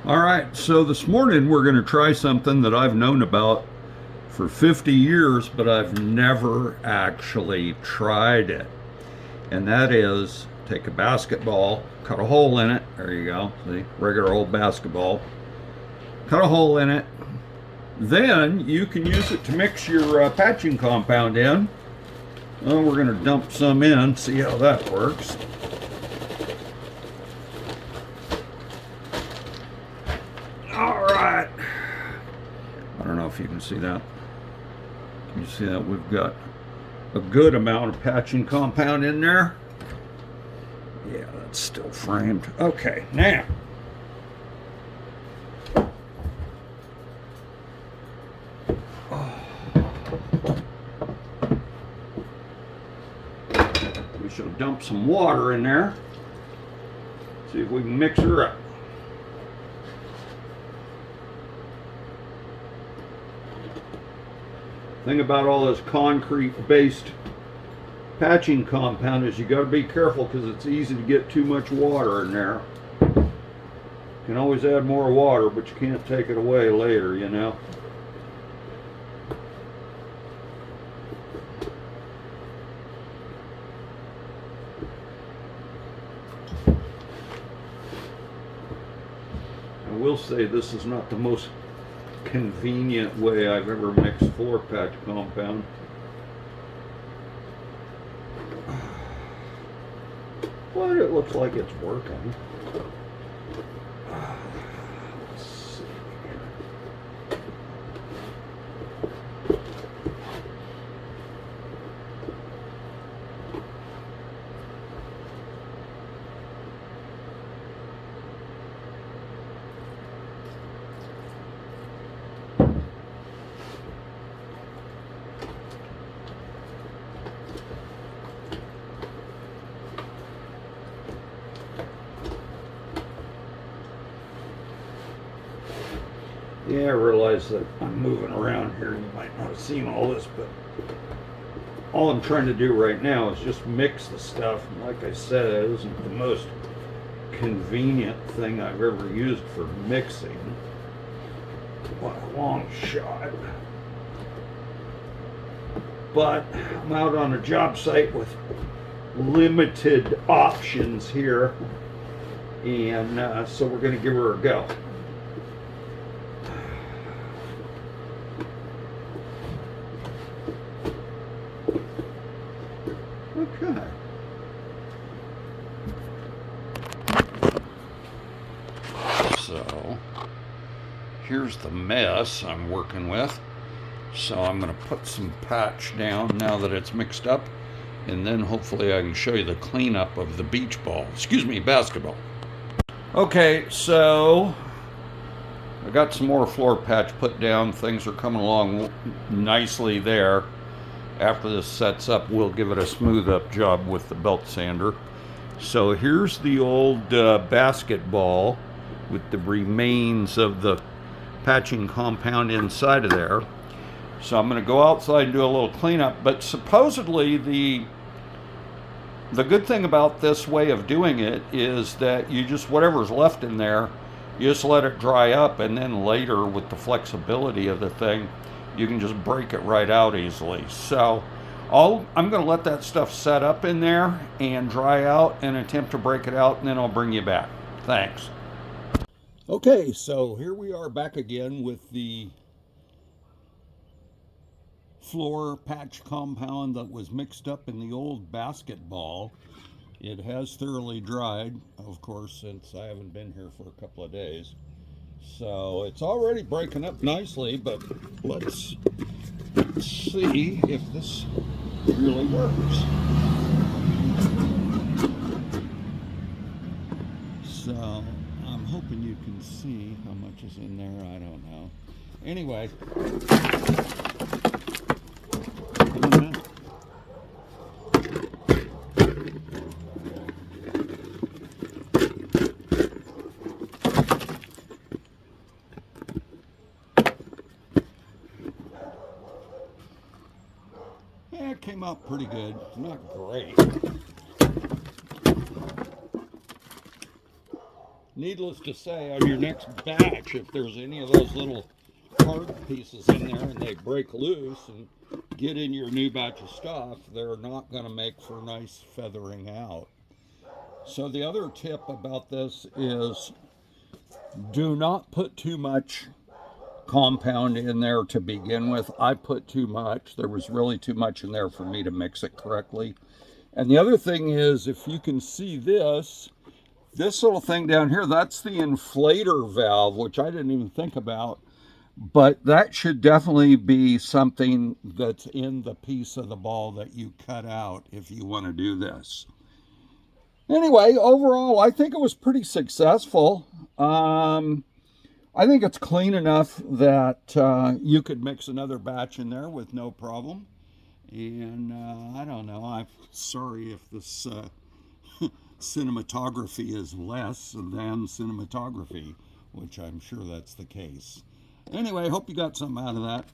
All right, so this morning we're going to try something that I've known about for 50 years, but I've never actually tried it. And that is take a basketball, cut a hole in it. There you go. See, regular old basketball. Cut a hole in it. Then you can use it to mix your patching compound in. Well, we're going to dump some in, see how that works. All right. I don't know if you can see that. Can you see that? We've got a good amount of patching compound in there. Yeah, that's still framed. Okay, now. We shall dump some water in there. See if we can mix her up. Thing about all this concrete-based patching compound is you got to be careful because it's easy to get too much water in there. You can always add more water, but you can't take it away later, you know. I will say this is not the most convenient way I've ever mixed floor patch compound. But it looks like it's working. Let's see here. Yeah, I realize that I'm moving around here. You might not have seen all this, but all I'm trying to do right now is just mix the stuff. And like I said, it isn't the most convenient thing I've ever used for mixing. By a long shot. But I'm out on a job site with limited options here. And so we're going to give her a go. Okay. So here's the mess I'm working with. So I'm going to put some patch down now that it's mixed up, and then hopefully I can show you the cleanup of the beach ball. Excuse me, basketball. Okay, so I got some more floor patch put down. Things are coming along nicely there. After this sets up, we'll give it a smooth up job with the belt sander. So here's the old basketball with the remains of the patching compound inside of there. So I'm going to go outside and do a little cleanup. But supposedly the good thing about this way of doing it is that you just, whatever's left in there, you just let it dry up, and then later with the flexibility of the thing, you can just break it right out easily. So I'm going to let that stuff set up in there and dry out and attempt to break it out, and then I'll bring you back. Thanks. Okay, so here we are back again with the floor patch compound that was mixed up in the old basketball. It has thoroughly dried, of course, since I haven't been here for a couple of days. So it's already breaking up nicely, but let's see if this really works. So I'm hoping you can see how much is in there. I don't know. Anyway. Yeah, it came out pretty good. Not great. needless to say, on your next batch, if there's any of those little hard pieces in there and they break loose and get in your new batch of stuff, they're not going to make for nice feathering out. So the other tip about this is do not put too much compound in there to begin with. I put too much. There was really too much in there for me to mix it correctly. And the other thing is, if you can see this little thing down here, that's the inflator valve, which I didn't even think about. But that should definitely be something that's in the piece of the ball that you cut out if you want to do this. Anyway, overall, I think it was pretty successful. I think it's clean enough that you could mix another batch in there with no problem. And I don't know, I'm sorry if this cinematography is less than cinematography, which I'm sure that's the case. Anyway, I hope you got something out of that.